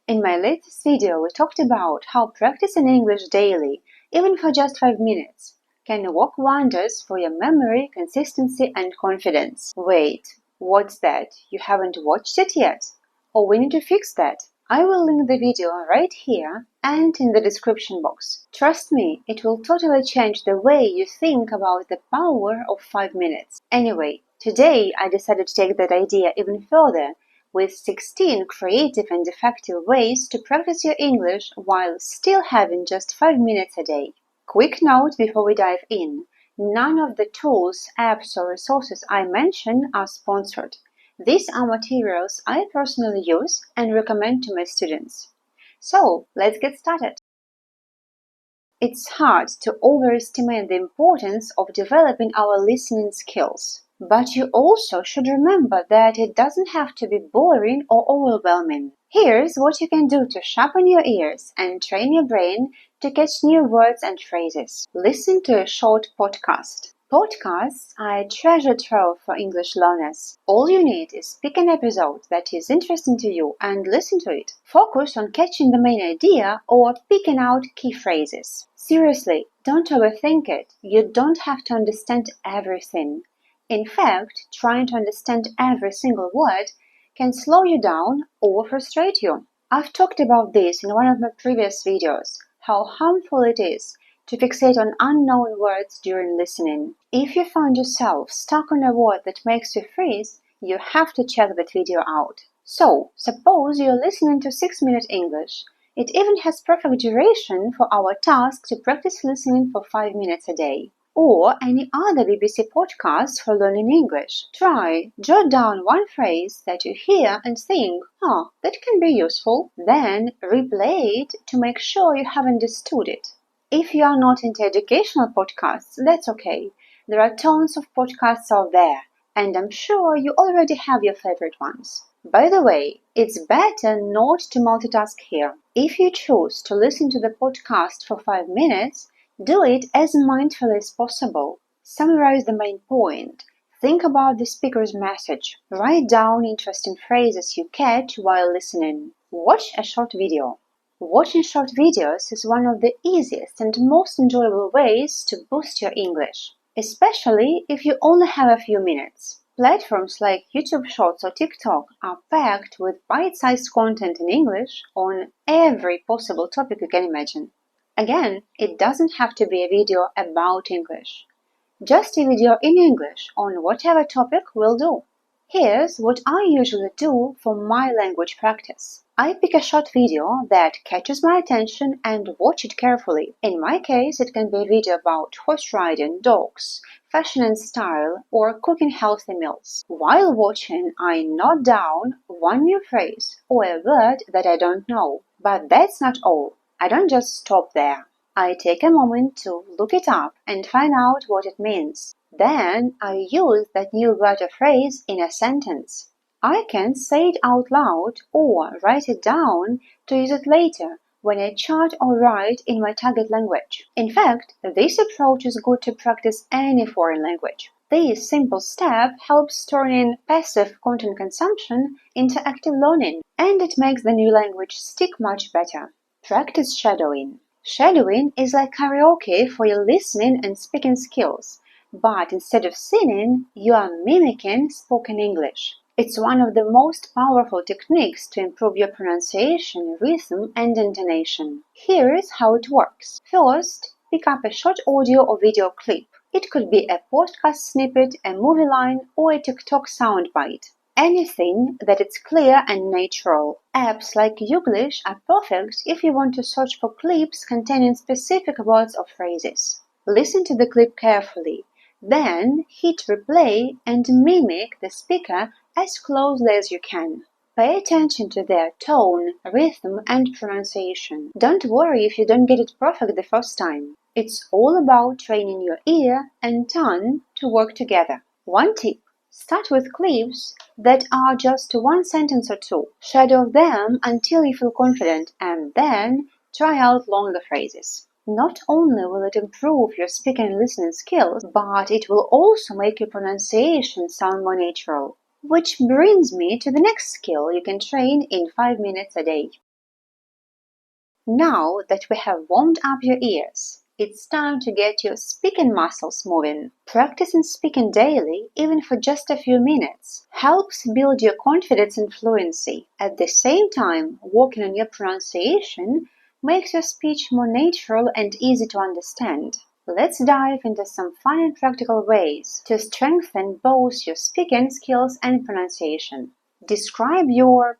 In my latest video, we talked about how practicing English daily, even for just 5 minutes, can work wonders for your memory, consistency, and confidence. Wait, what's that? You haven't watched it yet? Oh, we need to fix that. I will link the video right here and in the description box. Trust me, it will totally change the way you think about the power of 5 minutes. Anyway, today I decided to take that idea even further with 16 creative and effective ways to practice your English while still having just 5 minutes a day. Quick note before we dive in. None of the tools, apps or resources I mention are sponsored. These are materials I personally use and recommend to my students. So, let's get started. It's hard to overestimate the importance of developing our listening skills. But you also should remember that it doesn't have to be boring or overwhelming. Here's what you can do to sharpen your ears and train your brain to catch new words and phrases. Listen to a short podcast. Podcasts are a treasure trove for English learners. All you need is pick an episode that is interesting to you and listen to it. Focus on catching the main idea or picking out key phrases. Seriously, don't overthink it. You don't have to understand everything. In fact, trying to understand every single word can slow you down or frustrate you. I've talked about this in one of my previous videos, how harmful it is to fixate on unknown words during listening. If you find yourself stuck on a word that makes you freeze, you have to check that video out. So, suppose you're listening to 6-Minute English. It even has perfect duration for our task to practice listening for 5 minutes a day. Or any other BBC podcast for learning English. Jot down one phrase that you hear and think, that can be useful. Then replay it to make sure you have understood it. If you are not into educational podcasts, that's okay. There are tons of podcasts out there, and I'm sure you already have your favorite ones. By the way, it's better not to multitask here. If you choose to listen to the podcast for 5 minutes, do it as mindfully as possible. Summarize the main point. Think about the speaker's message. Write down interesting phrases you catch while listening. Watch a short video. Watching short videos is one of the easiest and most enjoyable ways to boost your English, especially if you only have a few minutes. Platforms like YouTube Shorts or TikTok are packed with bite-sized content in English on every possible topic you can imagine. Again, it doesn't have to be a video about English. Just a video in English on whatever topic will do. Here's what I usually do for my language practice. I pick a short video that catches my attention and watch it carefully. In my case, it can be a video about horse riding, dogs, fashion and style, or cooking healthy meals. While watching, I note down one new phrase or a word that I don't know. But that's not all. I don't just stop there. I take a moment to look it up and find out what it means. Then I use that new word or phrase in a sentence. I can say it out loud or write it down to use it later when I chat or write in my target language. In fact, this approach is good to practice any foreign language. This simple step helps turning passive content consumption into active learning, and it makes the new language stick much better. Practice shadowing. Shadowing is like karaoke for your listening and speaking skills, but instead of singing, you are mimicking spoken English. It's one of the most powerful techniques to improve your pronunciation, rhythm, and intonation. Here is how it works. First, pick up a short audio or video clip. It could be a podcast snippet, a movie line, or a TikTok soundbite. Anything that is clear and natural. Apps like Youglish are perfect if you want to search for clips containing specific words or phrases. Listen to the clip carefully. Then hit replay and mimic the speaker as closely as you can. Pay attention to their tone, rhythm, and pronunciation. Don't worry if you don't get it perfect the first time. It's all about training your ear and tongue to work together. One tip. Start with clips that are just one sentence or two. Shadow them until you feel confident and then try out longer phrases. Not only will it improve your speaking and listening skills, but it will also make your pronunciation sound more natural. Which brings me to the next skill you can train in 5 minutes a day. Now that we have warmed up your ears, it's time to get your speaking muscles moving. Practicing speaking daily, even for just a few minutes, helps build your confidence and fluency. At the same time, working on your pronunciation makes your speech more natural and easy to understand. Let's dive into some fun and practical ways to strengthen both your speaking skills and pronunciation. Describe your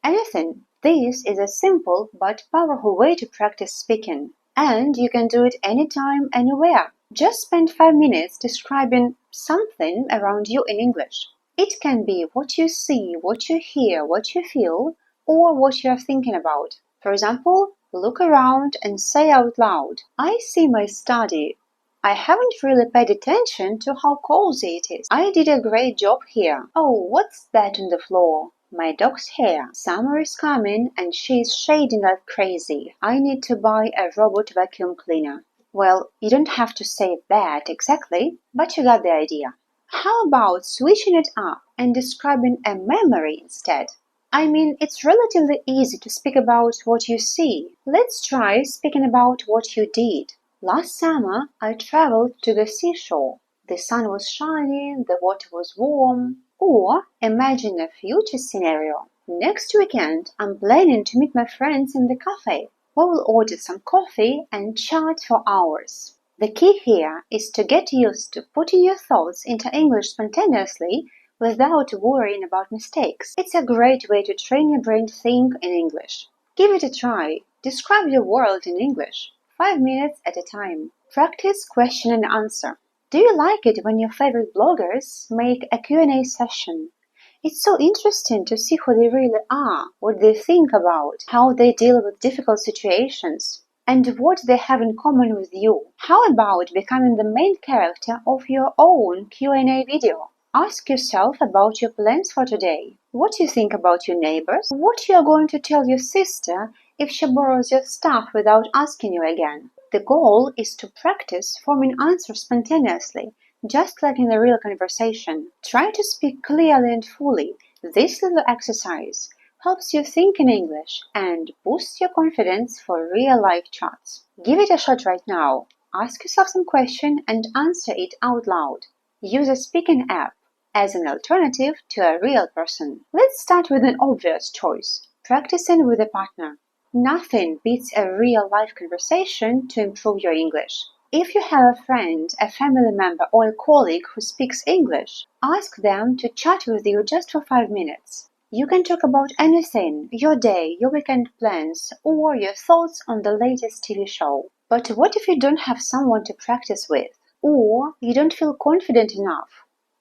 anything. This is a simple but powerful way to practice speaking, and you can do it anytime, anywhere. Just spend 5 minutes describing something around you in English. It can be what you see, what you hear, what you feel, or what you are thinking about. For example, look around and say out loud, I see my study. I haven't really paid attention to how cozy it is. I did a great job here. Oh, what's that on the floor? My dog's hair. Summer is coming and she's shading like crazy. I need to buy a robot vacuum cleaner. Well, you don't have to say that exactly, but you got the idea. How about switching it up and describing a memory instead? I mean, it's relatively easy to speak about what you see. Let's try speaking about what you did. Last summer, I traveled to the seashore. The sun was shining, the water was warm. Or imagine a future scenario. Next weekend, I'm planning to meet my friends in the cafe. We will order some coffee and chat for hours. The key here is to get used to putting your thoughts into English spontaneously without worrying about mistakes. It's a great way to train your brain to think in English. Give it a try. Describe your world in English. 5 minutes at a time. Practice question and answer. Do you like it when your favorite bloggers make a Q&A session? It's so interesting to see who they really are, what they think about, how they deal with difficult situations, and what they have in common with you. How about becoming the main character of your own Q&A video? Ask yourself about your plans for today. What you think about your neighbors? What you are going to tell your sister if she borrows your stuff without asking you again. The goal is to practice forming answers spontaneously, just like in a real conversation. Try to speak clearly and fully. This little exercise helps you think in English and boosts your confidence for real-life chats. Give it a shot right now. Ask yourself some question and answer it out loud. Use a speaking app as an alternative to a real person. Let's start with an obvious choice, practicing with a partner. Nothing beats a real-life conversation to improve your English. If you have a friend, a family member, or a colleague who speaks English, ask them to chat with you just for 5 minutes. You can talk about anything, your day, your weekend plans, or your thoughts on the latest TV show. But what if you don't have someone to practice with? Or you don't feel confident enough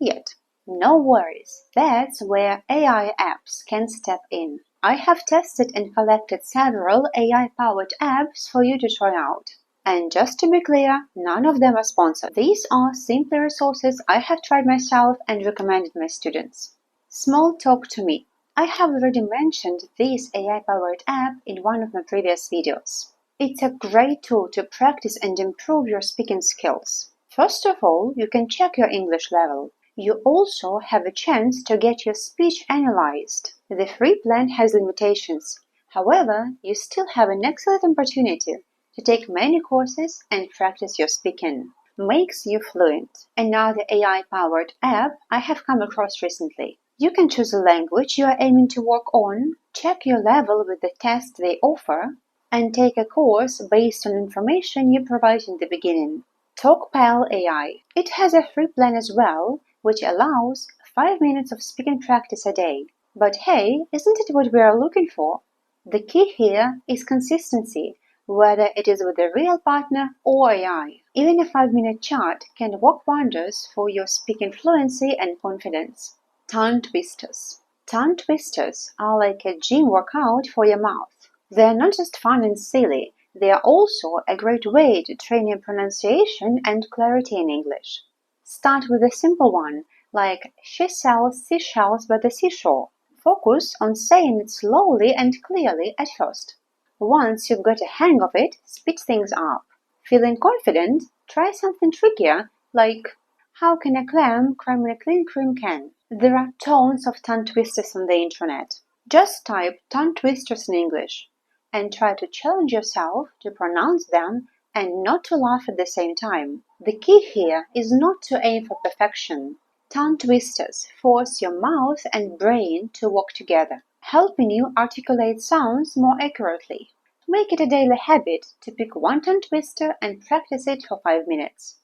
yet? No worries, that's where AI apps can step in. I have tested and collected several AI-powered apps for you to try out. And just to be clear, none of them are sponsored. These are simply resources I have tried myself and recommended my students. Small Talk to Me. I have already mentioned this AI-powered app in one of my previous videos. It's a great tool to practice and improve your speaking skills. First of all, you can check your English level. You also have a chance to get your speech analyzed. The free plan has limitations. However, you still have an excellent opportunity to take many courses and practice your speaking. Makes you fluent. Another AI-powered app I have come across recently. You can choose a language you are aiming to work on, check your level with the test they offer, and take a course based on information you provide in the beginning. TalkPal AI. It has a free plan as well, which allows 5 minutes of speaking practice a day. But hey, isn't it what we are looking for? The key here is consistency, whether it is with a real partner or AI. Even a 5-minute chat can work wonders for your speaking fluency and confidence. Tongue twisters. Tongue twisters are like a gym workout for your mouth. They are not just fun and silly, they are also a great way to train your pronunciation and clarity in English. Start with a simple one, like she sells seashells by the seashore. Focus on saying it slowly and clearly at first. Once you've got a hang of it, speed things up. Feeling confident? Try something trickier, like how can a clam cram in a clean cream can? There are tons of tongue twisters on the internet. Just type tongue twisters in English. and try to challenge yourself to pronounce them and not to laugh at the same time. The key here is not to aim for perfection. Tongue twisters force your mouth and brain to work together, helping you articulate sounds more accurately. Make it a daily habit to pick one tongue twister and practice it for 5 minutes.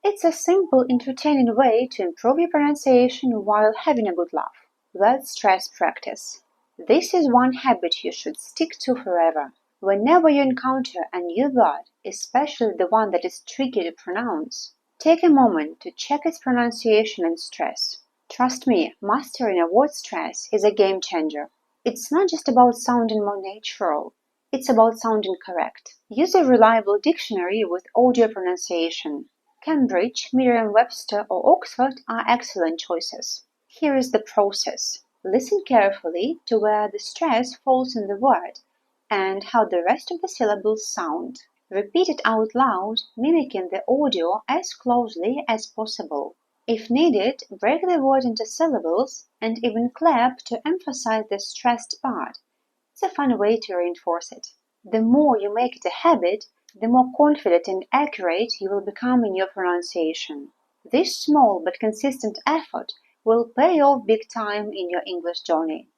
It's a simple, entertaining way to improve your pronunciation while having a good laugh. Let's stress practice. This is one habit you should stick to forever. Whenever you encounter a new word, especially the one that is tricky to pronounce, take a moment to check its pronunciation and stress. Trust me, mastering a word stress is a game changer. It's not just about sounding more natural, it's about sounding correct. Use a reliable dictionary with audio pronunciation. Cambridge, Merriam-Webster, or Oxford are excellent choices. Here is the process. Listen carefully to where the stress falls in the word and how the rest of the syllables sound. Repeat it out loud, mimicking the audio as closely as possible. If needed, break the word into syllables and even clap to emphasize the stressed part. It's a fun way to reinforce it. The more you make it a habit, the more confident and accurate you will become in your pronunciation. This small but consistent effort will pay off big time in your English journey.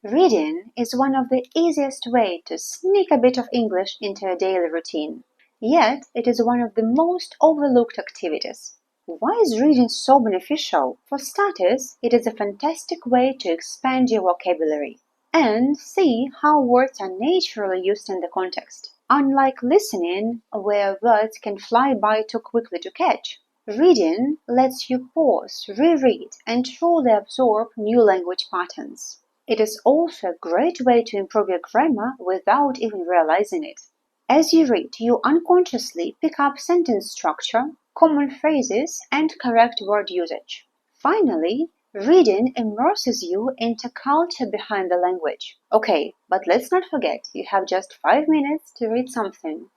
Reading is one of the easiest ways to sneak a bit of English into a daily routine. Yet, it is one of the most overlooked activities. Why is reading so beneficial? For starters, it is a fantastic way to expand your vocabulary and see how words are naturally used in the context. Unlike listening, where words can fly by too quickly to catch, reading lets you pause, reread, and truly absorb new language patterns. It is also a great way to improve your grammar without even realizing it. As you read, you unconsciously pick up sentence structure, common phrases, and correct word usage. Finally, reading immerses you into culture behind the language. Okay, but let's not forget you have just 5 minutes to read something.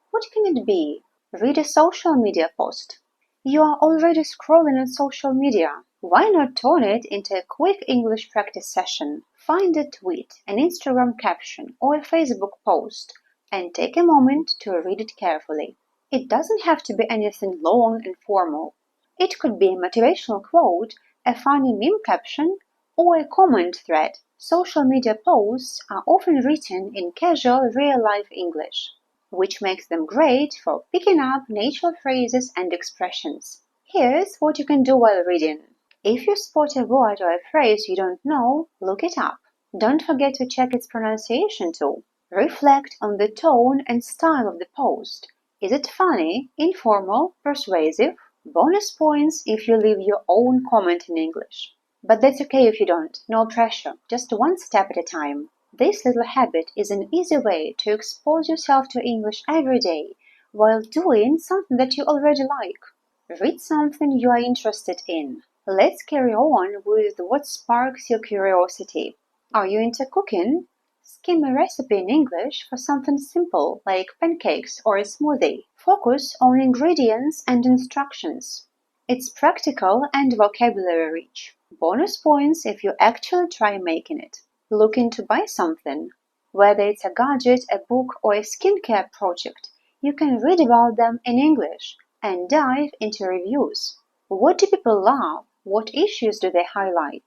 What can it be? Read a social media post. You are already scrolling on social media. Why not turn it into a quick English practice session? Find a tweet, an Instagram caption, or a Facebook post and take a moment to read it carefully. It doesn't have to be anything long and formal. It could be a motivational quote, a funny meme caption, or a comment thread. Social media posts are often written in casual, real-life English, which makes them great for picking up natural phrases and expressions. Here's what you can do while reading. If you spot a word or a phrase you don't know, look it up. Don't forget to check its pronunciation too. Reflect on the tone and style of the post. Is it funny, informal, persuasive? Bonus points if you leave your own comment in English. But that's okay if you don't, no pressure, just one step at a time. This little habit is an easy way to expose yourself to English every day while doing something that you already like. Read something you are interested in. Let's carry on with what sparks your curiosity. Are you into cooking? Skim a recipe in English for something simple like pancakes or a smoothie. Focus on ingredients and instructions. It's practical and vocabulary rich. Bonus points if you actually try making it. Looking to buy something. Whether it's a gadget, a book, or a skincare project, you can read about them in English and dive into reviews. What do people love? What issues do they highlight?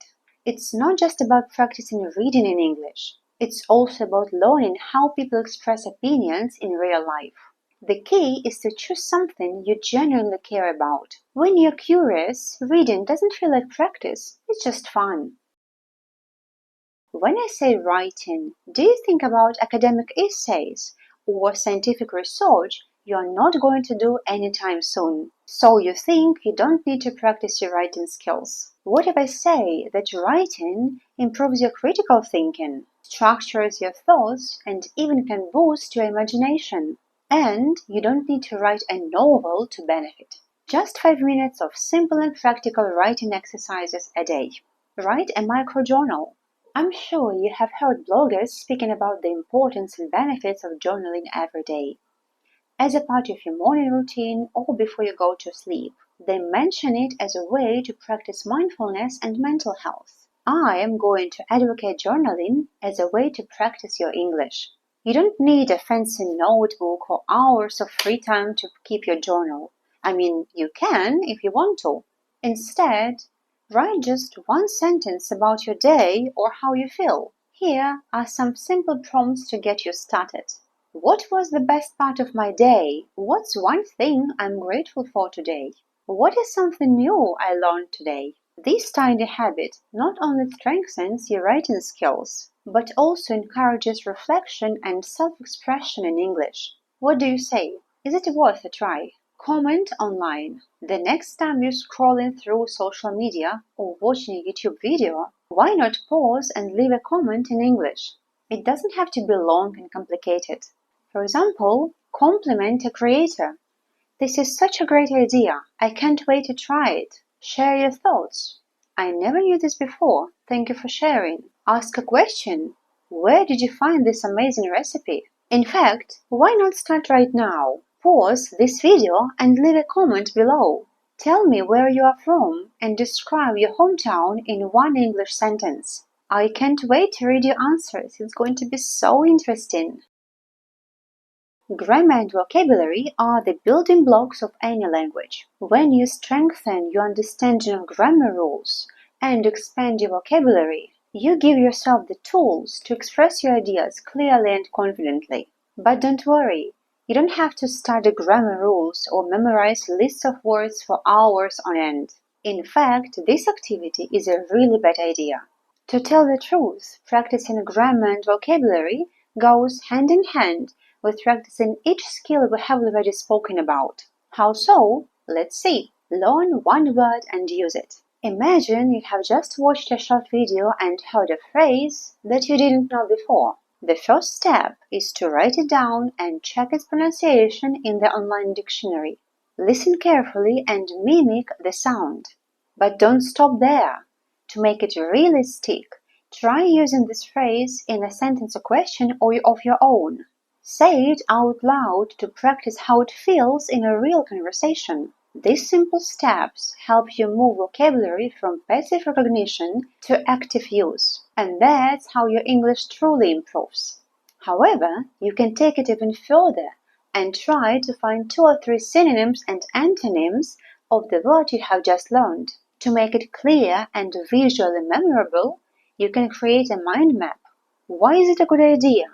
It's not just about practicing reading in English. It's also about learning how people express opinions in real life. The key is to choose something you genuinely care about. When you're curious, reading doesn't feel like practice, it's just fun. When I say writing, do you think about academic essays or scientific research you're not going to do anytime soon? So you think you don't need to practice your writing skills. What if I say that writing improves your critical thinking, structures your thoughts, and even can boost your imagination? And you don't need to write a novel to benefit. Just 5 minutes of simple and practical writing exercises a day. Write a microjournal. I'm sure you have heard bloggers speaking about the importance and benefits of journaling every day. As a part of your morning routine or before you go to sleep, they mention it as a way to practice mindfulness and mental health. I am going to advocate journaling as a way to practice your English. You don't need a fancy notebook or hours of free time to keep your journal. I mean, you can if you want to. Instead, write just one sentence about your day or how you feel. Here are some simple prompts to get you started. What was the best part of my day? What's one thing I'm grateful for today? What is something new I learned today? This tiny habit not only strengthens your writing skills, but also encourages reflection and self-expression in English. What do you say? Is it worth a try? Comment online. The next time you're scrolling through social media or watching a YouTube video, why not pause and leave a comment in English? It doesn't have to be long and complicated. For example, compliment a creator. This is such a great idea. I can't wait to try it. Share your thoughts. I never knew this before. Thank you for sharing. Ask a question. Where did you find this amazing recipe? In fact, why not start right now? Pause this video and leave a comment below. Tell me where you are from and describe your hometown in one English sentence. I can't wait to read your answers. It's going to be so interesting. Grammar and vocabulary are the building blocks of any language. When you strengthen your understanding of grammar rules and expand your vocabulary, you give yourself the tools to express your ideas clearly and confidently. But don't worry, you don't have to study grammar rules or memorize lists of words for hours on end. In fact, this activity is a really bad idea. To tell the truth, practicing grammar and vocabulary goes hand in hand with practicing each skill we have already spoken about. How so? Let's see. Learn one word and use it. Imagine you have just watched a short video and heard a phrase that you didn't know before. The first step is to write it down and check its pronunciation in the online dictionary. Listen carefully and mimic the sound. But don't stop there. To make it really stick, try using this phrase in a sentence or question of your own. Say it out loud to practice how it feels in a real conversation. These simple steps help you move vocabulary from passive recognition to active use, and that's how your English truly improves. However, you can take it even further and try to find 2 or 3 synonyms and antonyms of the word you have just learned. To make it clear and visually memorable, you can create a mind map. Why is it a good idea?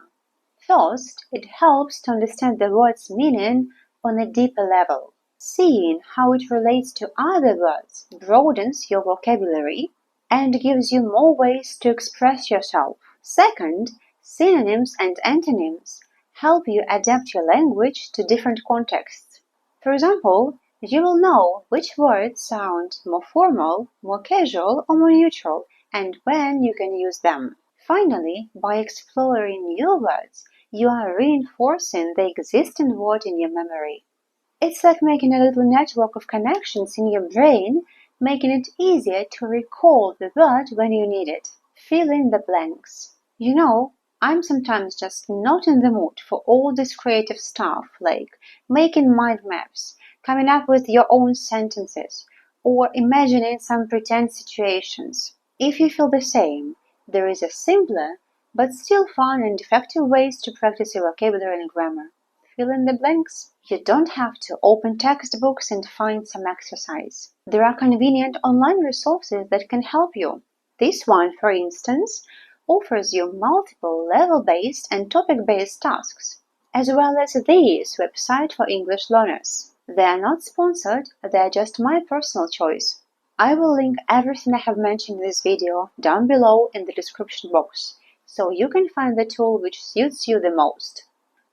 First, it helps to understand the word's meaning on a deeper level. Seeing how it relates to other words broadens your vocabulary and gives you more ways to express yourself. Second, synonyms and antonyms help you adapt your language to different contexts. For example, you will know which words sound more formal, more casual, or more neutral, and when you can use them. Finally, by exploring new words, you are reinforcing the existing word in your memory. It's like making a little network of connections in your brain, making it easier to recall the word when you need it. Fill in the blanks. You know, I'm sometimes just not in the mood for all this creative stuff like making mind maps, coming up with your own sentences, or imagining some pretend situations. If you feel the same, there is a simpler but still fun and effective ways to practice your vocabulary and grammar. Fill in the blanks. You don't have to open textbooks and find some exercise. There are convenient online resources that can help you. This one, for instance, offers you multiple level-based and topic-based tasks, as well as this website for English learners. They are not sponsored, they are just my personal choice. I will link everything I have mentioned in this video down below in the description box, so you can find the tool which suits you the most.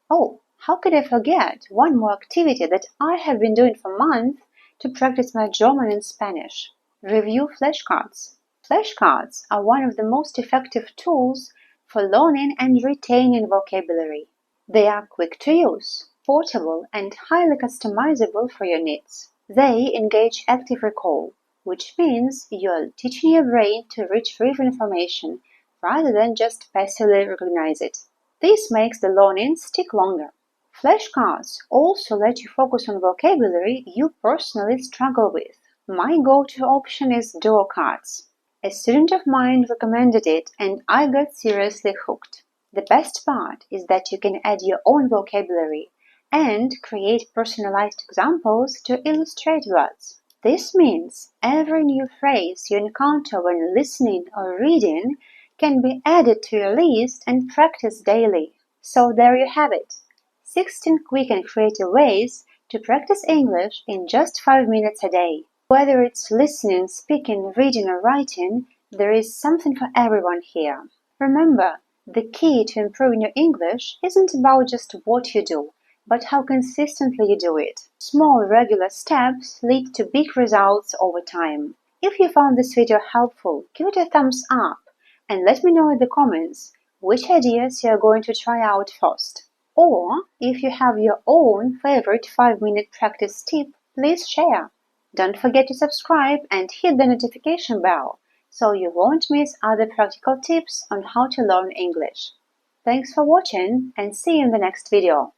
Oh, how could I forget one more activity that I have been doing for months to practice my German and Spanish? Review flashcards. Flashcards are one of the most effective tools for learning and retaining vocabulary. They are quick to use, portable, and highly customizable for your needs. They engage active recall, which means you're teaching your brain to retrieve information rather than just passively recognize it. This makes the learning stick longer. Flashcards also let you focus on vocabulary you personally struggle with. My go-to option is duo cards. A student of mine recommended it and I got seriously hooked. The best part is that you can add your own vocabulary and create personalized examples to illustrate words. This means every new phrase you encounter when listening or reading can be added to your list and practiced daily. So there you have it. 16 quick and creative ways to practice English in just 5 minutes a day. Whether it's listening, speaking, reading or writing, there is something for everyone here. Remember, the key to improving your English isn't about just what you do, but how consistently you do it. Small, regular steps lead to big results over time. If you found this video helpful, give it a thumbs up and let me know in the comments which ideas you are going to try out first. Or, if you have your own favorite 5-minute practice tip, please share. Don't forget to subscribe and hit the notification bell so you won't miss other practical tips on how to learn English. Thanks for watching and see you in the next video.